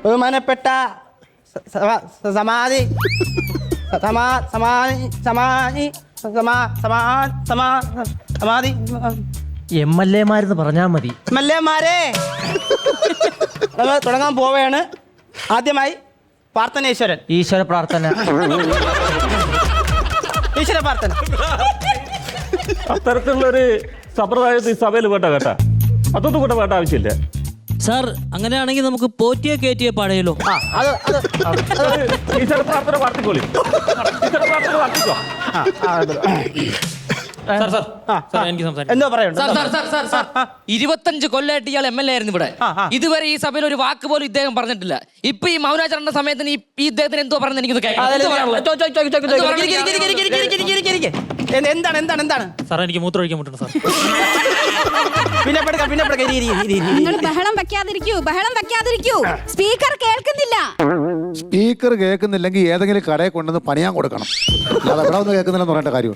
ബഹുമാനപ്പെട്ട സമാധി സമാധി MLA-മാരെന്ന് പറഞ്ഞാൽ മതി. MLA-മാരെ നമ്മൾ തുടങ്ങാൻ പോവുകയാണ്. ആദ്യമായി പ്രാർത്ഥനേശ്വരൻ. ഈശ്വര പ്രാർത്ഥന. ഈശ്വര പ്രാർത്ഥന. അത്തരത്തിലുള്ളൊരു സമ്പ്രദായത്തിൽ സഭയിൽ കേട്ടാ അതൊന്നും കൂടെ വേണ്ട ആവശ്യമില്ല. സാർ അങ്ങനെയാണെങ്കിൽ നമുക്ക് പോറ്റിയെ കയറ്റിയെ പാടയല്ലോ. ഈശ്വര പ്രാർത്ഥന പ്രാർത്ഥിക്കോളി. ഈശ്വര പ്രാർത്ഥന പ്രാർത്ഥിക്കോ. എന്തോ പറയുന്നു. 25 കൊല്ലമായിട്ട് ഇയാൾ MLA ആയിരുന്നു ഇവിടെ. ഇതുവരെ ഈ സഭയിൽ ഒരു വാക്ക് പോലും ഇദ്ദേഹം പറഞ്ഞിട്ടില്ല. ഇപ്പൊ ഈ മൗനാചരണ സമയത്തിന് ഈ ഇദ്ദേഹത്തിന് എന്തോ പറഞ്ഞ് എനിക്ക് എന്താണ് സാർ എനിക്ക് മൂത്രമൊഴിക്കാൻ പറ്റുന്നു സാർ. നിങ്ങൾ ബഹളം വെക്കാതിരിക്കൂ. സ്പീക്കർ കേൾക്കുന്നില്ല. സ്പീക്കർ കേൾക്കുന്നില്ലെങ്കിൽ ഏതെങ്കിലും കടയെ കൊണ്ടുവന്ന് പണിയാൻ കൊടുക്കണം. അല്ലാതെ ഇവിടെ ഒന്നും കേൾക്കുന്നില്ലെന്ന് പറയേണ്ട കാര്യം.